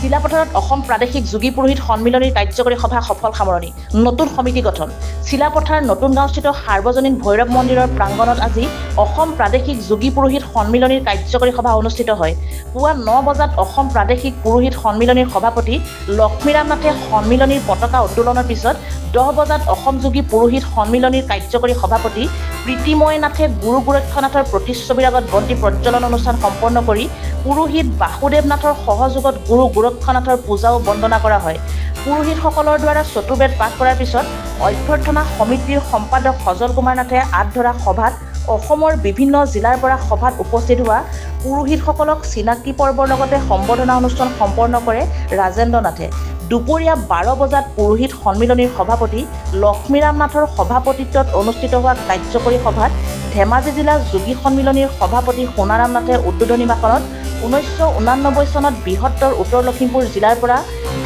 চিলাপথাৰত অসম প্ৰাদেশিক যোগী পুৰোহিত সন্মিলনীৰ কাৰ্যকৰী সভা সফল সামৰণি নতুন সমিতি গঠন চিলাপথাৰ নতুন গাঁওস্থিত সাৰ্বজনীন ভৈৰৱ মন্দিৰৰ প্ৰাংগণত আজি অসম প্ৰাদেশিক যোগী পুৰোহিত সন্মিলনীৰ কাৰ্যকৰী সভা অনুষ্ঠিত হয় পুৱা 9 বজাত অসম প্ৰাদেশিক পুৰোহিত সন্মিলনীৰ সভাপতি লক্ষ্মীৰাম নাথে সন্মিলনীৰ পতাকা উত্তোলনৰ পিছত 10 বজাত অসম যোগী পুৰোহিত সন্মিলনীৰ কাৰ্যকৰী সভাপতি প্ৰীতিময় নাথে গুৰু গোৰক্ষনাথৰ প্ৰতিচ্ছবিৰ আগত বন্তি প্ৰজ্বলন অনুষ্ঠান সম্পন্ন কৰি পুৰোহিত বাসুদেৱ নাথৰ সহযোগত গুৰু গোৰক্ষনাথৰ পূজা ও বন্দনা কৰা হয় পুৰোহিতসকলৰ দ্বাৰা চতুৰ্বেদ পাঠ কৰাৰ পিছত অভ্যৰ্থনা সমিতিৰ সম্পাদক সজল কুমাৰ নাথে আঁত ধৰা সভাত অসমৰ বিভিন্ন জিলাৰ পৰা সভাত উপস্থিত হোৱা পুৰোহিতসকলক চিনাকি পৰ্বৰ লগতে সম্বৰ্ধনা অনুষ্ঠান সম্পন্ন কৰে ৰাজেন্দ্ৰ নাথে দুপৰীয়া 12 বজাত পুৰোহিত সন্মিলনীৰ সভাপতি লক্ষ্মীৰাম নাথৰ সভাপতিত্বত অনুষ্ঠিত হোৱা কাৰ্যকৰী সভাত ধেমাজি জিলা যোগী সন্মিলনীৰ সভাপতি সোণাৰাম নাথে উদ্বোধনী ভাষণত 1989 চনত বৃহত্তৰ উত্তৰ লখিমপুৰ জিলাৰ পৰা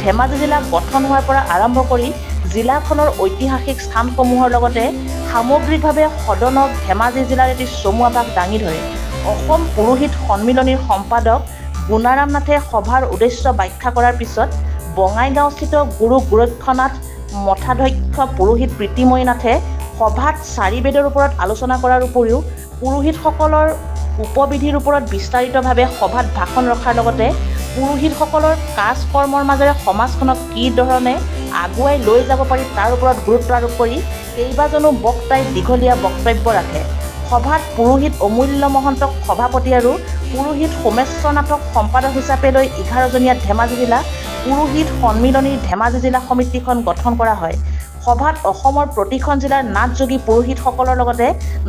ধেমাজি জিলা গঠন হোৱাৰ পৰা আৰম্ভ কৰি জিলাখনৰ ঐতিহাসিক স্থানসমূহৰ লগতে সামগ্ৰিকভাৱে সদনক ধেমাজি জিলাৰ এটি চমু আভাস দাঙি ধৰে অসম পুৰোহিত সন্মিলনীৰ সম্পাদক গুণাৰাম নাথে সভাৰ উদ্দেশ্য ব্যাখ্যা কৰাৰ পিছত বঙাইগাঁওস্থিত গুৰু গোৰক্ষনাথ মঠাধ্যক্ষ পুৰোহিত প্ৰীতিময় নাথে সভাত 4 বেদৰ ওপৰত আলোচনা কৰাৰ উপৰিও পুৰোহিতসকলৰ উপবিধিৰ ওপৰত বিস্তাৰিতভাৱে সভাত ভাষণ ৰখাৰ লগতে পুৰোহিতসকলৰ কাজ কৰ্মৰ মাজেৰে সমাজখনক কি ধৰণে আগুৱাই লৈ যাব পাৰি তাৰ ওপৰত গুৰুত্ব আৰোপ কৰি কেইবাজনো বক্তাই দীঘলীয়া বক্তব্য ৰাখে সভাত পুৰোহিত অমূল্য মহন্তক সভাপতি আৰু পুৰোহিত সোমেশ্বৰ নাথক সম্পাদক হিচাপে লৈ 11জনীয়া ধেমাজি জিলা পুৰোহিত সন্মিলনীৰ ধেমাজি জিলা সমিতিখন গঠন কৰা হয় সভাত অসমৰ প্ৰতিখন জিলাৰ নাথযোগী পুৰোহিতসকলৰ লগতে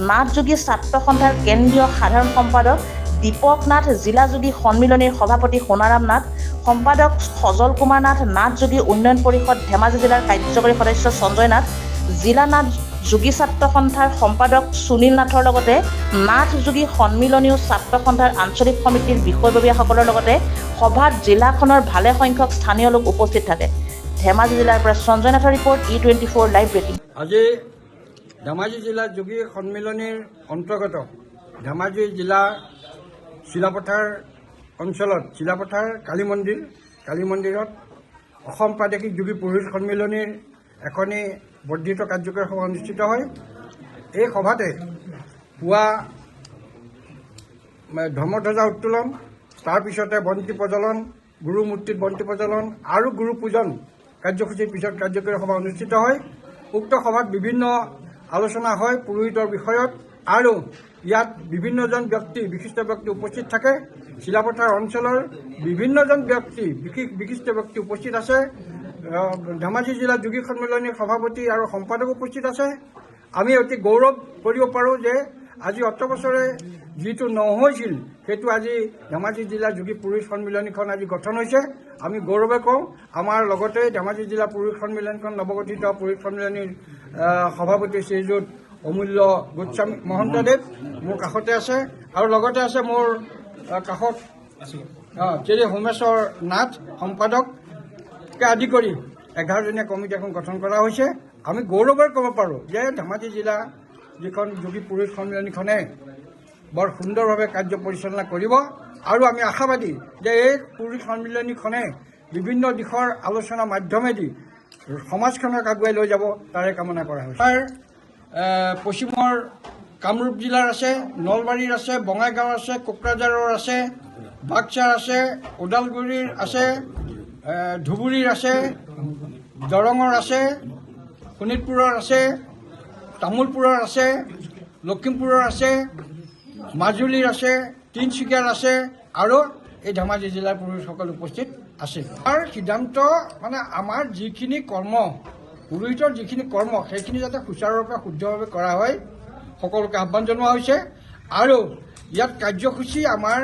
নাথযোগী ছাত্ৰ সন্থাৰ কেন্দ্ৰীয় সাধাৰণ সম্পাদক দীপক নাথ জিলা যোগী সন্মিলনীৰ সভাপতি সোণাৰাম নাথ সম্পাদক সজল কুমাৰ নাথ নাথযোগী উন্নয়ন পৰিষদ ধেমাজি জিলাৰ কাৰ্যকৰী সদস্য সঞ্জয় নাথ জিলা নাথ যোগী ছাত্ৰ সন্থাৰ সম্পাদক সুনীল নাথৰ লগতে নাথযোগী সন্মিলনীয় ছাত্ৰ সন্থাৰ আঞ্চলিক সমিতিৰ বিষয়ববীয়াসকলৰ লগতে সভাত জিলাখনৰ ভালে সংখ্যক স্থানীয় লোক উপস্থিত থাকে ধেমাজি জিলাৰ পৰা সঞ্জয় নাথৰ ৰিপৰ্ট E24 লাইভ ব্ৰেকিং আজি ধেমাজি জিলা যোগী সন্মিলনীৰ অন্তৰ্গত ধেমাজি জিলা চিলাপথাৰ অঞ্চলত চিলাপথাৰ কালী মন্দিৰত অসম প্ৰাদেশিক যোগী পুৰোহিত সন্মিলনীৰ এখনি বৰ্ধিত কাৰ্যকৰী সভা অনুষ্ঠিত হয় এই সভাতে পুৱা ধৰ্মধ্বজা উত্তোলন তাৰপিছতে বন্তি প্ৰজ্বলন গুৰু মূৰ্তিত বন্তি প্ৰজ্বলন আৰু গুৰু পূজন কাৰ্যসূচীৰ পিছত কাৰ্যকৰী সভা অনুষ্ঠিত হয় উক্ত সভাত বিভিন্ন আলোচনা হয় পুৰোহিতৰ বিষয়ত আৰু ইয়াত বিভিন্নজন ব্যক্তি বিশিষ্ট ব্যক্তি উপস্থিত থাকে চিলাপথাৰ অঞ্চলৰ বিভিন্নজন ব্যক্তি বিশিষ্ট ব্যক্তি উপস্থিত আছে ধেমাজি জিলা যোগী সন্মিলনীৰ সভাপতি আৰু সম্পাদক উপস্থিত আছে আমি অতি গৌৰৱ কৰিব পাৰোঁ যে আজি অত বছৰে যিটো নহৈছিল সেইটো আজি ধেমাজি জিলা যোগী পুৰোহিত সন্মিলনীখন আজি গঠন হৈছে আমি গৌৰৱে কওঁ আমাৰ লগতে ধেমাজি জিলা পুৰোহিত সন্মিলনীখন নৱগঠিত পুৰোহিত সন্মিলনীৰ সভাপতি শ্ৰীযুত অমূল্য গোস্বামী মহন্তদেৱ মোৰ কাষতে আছে আৰু লগতে আছে মোৰ কাষত শ্ৰী সোমেশ্বৰ নাথ সম্পাদককে আদি কৰি 11জনীয়া কমিটি এখন গঠন কৰা হৈছে আমি গৌৰৱে ক'ব পাৰোঁ যে ধেমাজি জিলা যিখন যোগী পুৰোহিত সন্মিলনীখনে বৰ সুন্দৰভাৱে কাৰ্য পৰিচালনা কৰিব আৰু আমি আশাবাদী যে এই পুৰোহিত সন্মিলনীখনে বিভিন্ন দিশৰ আলোচনা মাধ্যমেদি সমাজখনক আগুৱাই লৈ যাব তাৰে কামনা কৰা হৈছে তাৰ পশ্চিমৰ কামৰূপ জিলাৰ আছে নলবাৰীৰ আছে বঙাইগাঁও আছে কোকৰাঝাৰৰ আছে বাক্সাৰ আছে ওদালগুৰিৰ আছে ধুবুৰীৰ আছে দৰঙৰ আছে শোণিতপুৰৰ আছে তামোলপুৰৰ আছে লখিমপুৰৰ আছে মাজুলীৰ আছে তিনিচুকীয়াৰ আছে আৰু এই ধেমাজি জিলাৰ পুৰোহিতসকল উপস্থিত আছে তাৰ সিদ্ধান্ত মানে আমাৰ যিখিনি কৰ্ম পুৰোহিতৰ যিখিনি কৰ্ম সেইখিনি যাতে সুচাৰুৰূপে শুদ্ধভাৱে কৰা হয় সকলোকে আহ্বান জনোৱা হৈছে আৰু ইয়াত কাৰ্যসূচী আমাৰ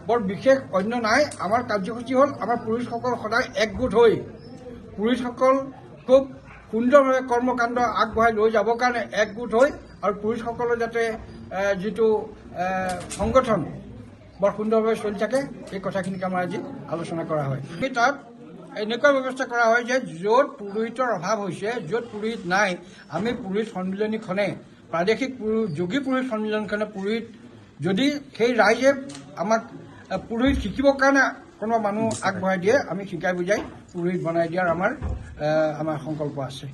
বৰ বিশেষ অন্য নাই আমাৰ কাৰ্যসূচী হ'ল আমাৰ পুৰোহিতসকল সদায় একগোট হৈ পুৰোহিতসকল খুব সুন্দৰভাৱে কৰ্মকাণ্ড আগবঢ়াই লৈ যাবৰ কাৰণে একগোট হৈ আৰু পুৰোহিতসকলৰ যাতে যিটো সংগঠন বৰ সুন্দৰভাৱে চলি থাকে এই কথাখিনিকে আমাৰ আজি আলোচনা কৰা হয় তাত এনেকুৱা ব্যৱস্থা কৰা হয় যে য'ত পুৰোহিতৰ অভাৱ হৈছে য'ত পুৰোহিত নাই আমি পুৰোহিত সন্মিলনীখনে প্ৰাদেশিক যোগী পুৰোহিত সন্মিলনীখনে পুৰোহিত যদি সেই ৰাইজে আমাক পুৰোহিত শিকিবৰ কাৰণে কোনোবা মানুহ আগবঢ়াই দিয়ে আমি শিকাই বুজাই পুৰোহিত বনাই দিয়াৰ আমাৰ সংকল্প আছে।